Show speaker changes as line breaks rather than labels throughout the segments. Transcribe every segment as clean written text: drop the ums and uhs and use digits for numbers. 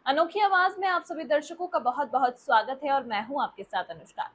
अनोखी आवाज में आप सभी दर्शकों का बहुत बहुत स्वागत है और मैं हूं आपके साथ अनुष्का।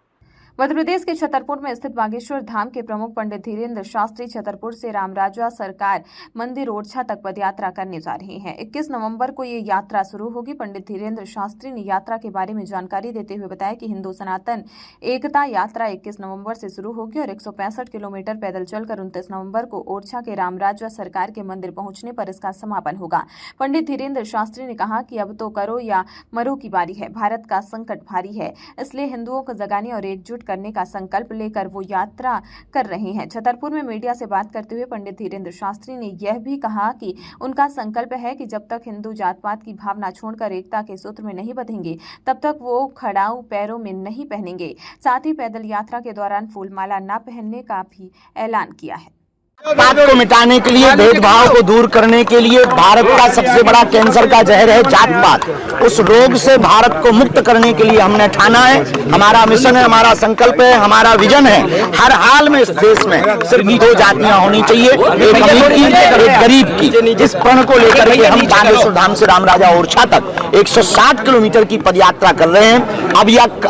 मध्य प्रदेश के छतरपुर में स्थित बागेश्वर धाम के प्रमुख पंडित धीरेन्द्र शास्त्री छतरपुर से रामराजा सरकार मंदिर ओरछा तक पदयात्रा करने जा रहे हैं। 21 नवंबर को ये यात्रा शुरू होगी। पंडित धीरेन्द्र शास्त्री ने यात्रा के बारे में जानकारी देते हुए बताया कि हिंदू सनातन एकता यात्रा 21 नवंबर से शुरू होगी और 165 किलोमीटर पैदल चलकर 29 नवंबर को ओरछा के रामराजा सरकार के मंदिर पहुंचने पर इसका समापन होगा। पंडित धीरेन्द्र शास्त्री ने कहा कि अब तो करो या मरो की बारी है। भारत का संकट भारी है, इसलिए हिंदुओं को जगाने और एकजुट करने का संकल्प लेकर वो यात्रा कर रहे हैं। छतरपुर में मीडिया से बात करते हुए पंडित धीरेन्द्र शास्त्री ने यह भी कहा कि उनका संकल्प है कि जब तक हिंदू जात पात की भावना छोड़कर एकता के सूत्र में नहीं बंधेंगे तब तक वो खड़ाऊ पैरों में नहीं पहनेंगे। साथ ही पैदल यात्रा के दौरान फूलमाला न पहनने का भी ऐलान किया है।
बात को मिटाने के लिए, भेदभाव को दूर करने के लिए, भारत का सबसे बड़ा कैंसर का जहर है जात पात, उस रोग से भारत को मुक्त करने के लिए हमने ठाना है। हमारा मिशन है, हमारा संकल्प है, हमारा विजन है। हर हाल में इस देश में सिर्फ 2 जातियां होनी चाहिए, एक अमीर की, एक गरीब की। जिस प्रण को लेकर के हम बागेश्वर धाम से रामराजा ओरछा तक 160 किलोमीटर की पदयात्रा कर रहे हैं।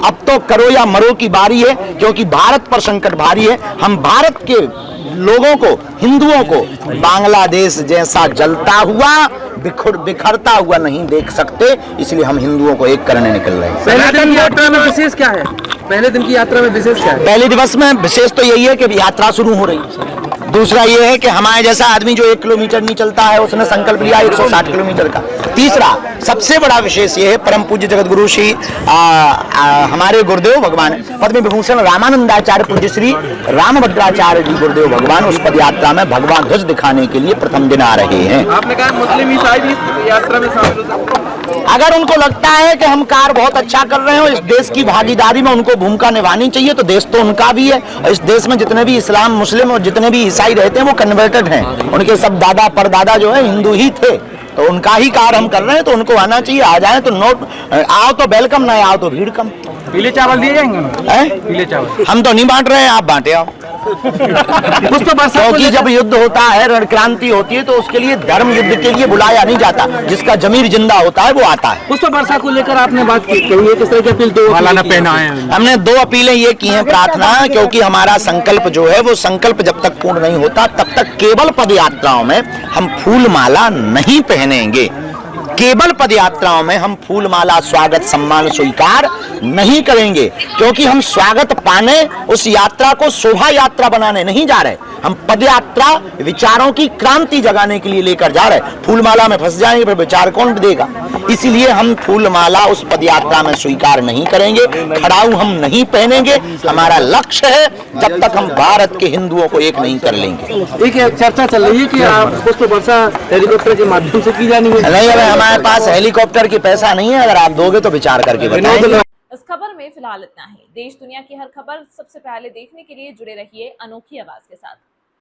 अब तो करो या मरो की बारी है, क्योंकि भारत पर संकट भारी है। हम भारत के लोगों को, हिंदुओं को बांग्लादेश जैसा जलता हुआ, बिखरता हुआ नहीं देख सकते, इसलिए हम हिंदुओं को एक करने निकल रहे हैं।
पहले दिन की यात्रा में विशेष क्या है? पहले दिन की यात्रा में विशेष क्या है?
पहले दिवस में विशेष तो यही है कि यात्रा शुरू हो रही है। दूसरा ये है कि हमारे जैसा आदमी जो 1 किलोमीटर नहीं चलता है, उसने संकल्प लिया 160 किलोमीटर का। तीसरा सबसे बड़ा विशेष ये है, परम पूज्य जगतगुरु श्री हमारे गुरुदेव भगवान पद्म विभूषण रामानंदाचार्य पूज्य श्री रामभद्राचार्य जी गुरुदेव भगवान उस पद यात्रा में भगवान ध्वज दिखाने के लिए प्रथम दिन आ रहे हैं।
आपने कहा मुस्लिम ईसाई भी यात्रा में शामिल हो सकते हैं।
अगर उनको लगता है कि हम कार्य बहुत अच्छा कर रहे हो, इस देश की भागीदारी में उनको भूमिका निभानी चाहिए, तो देश तो उनका भी है। और इस देश में जितने भी इस्लाम, मुस्लिम और जितने भी ईसाई रहते हैं वो कन्वर्टेड हैं। उनके सब दादा परदादा जो है हिंदू ही थे, तो उनका ही कार्य हम कर रहे हैं, तो उनको आना चाहिए। आ जाए तो नोट, आओ तो वेलकम, ना आओ तो भीड़ कम।
पीले चावल दिए जाएंगे? पीले चावल
हम तो नहीं बांट रहे हैं, आप बांटे आओ।
कुछ तो
क्योंकि जब युद्ध होता है, रणक्रांति होती है, तो उसके लिए धर्म युद्ध के लिए बुलाया नहीं जाता। जिसका जमीर जिंदा होता है वो आता है।
पुष्प वर्षा को लेकर आपने बात की, किस तरह की अपील? 2 पहना है
हमने 2 अपीलें ये की हैं, प्रार्थना, क्योंकि हमारा संकल्प जो है वो संकल्प जब तक पूर्ण नहीं होता तब तक केवल पद यात्राओं में हम फूल माला नहीं पहनेंगे। केवल पद यात्राओं में हम फूलमाला, स्वागत, सम्मान स्वीकार नहीं करेंगे, क्योंकि हम स्वागत पाने उस यात्रा को शोभा यात्रा बनाने नहीं जा रहे। हम पद यात्रा विचारों की क्रांति जगाने के लिए लेकर जा रहे। फूलमाला में फंस जाएंगे फिर विचार कौन देगा? इसीलिए हम फूलमाला उस पद यात्रा में स्वीकार नहीं करेंगे, खड़ाऊ हम नहीं पहनेंगे। हमारा लक्ष्य है जब तक हम भारत के हिंदुओं को एक नहीं कर लेंगे।
एक चर्चा चल रही है कि पुष्प वर्षा हेलीकॉप्टर के माध्यम से की जानी है।
नहीं, हमारे पास हेलीकॉप्टर की पैसा नहीं है। अगर आप दोगे तो विचार करके बताएंगे।
इस खबर में फिलहाल इतना ही। देश दुनिया की हर खबर सबसे पहले देखने के लिए जुड़े रहिए अनोखी आवाज के साथ।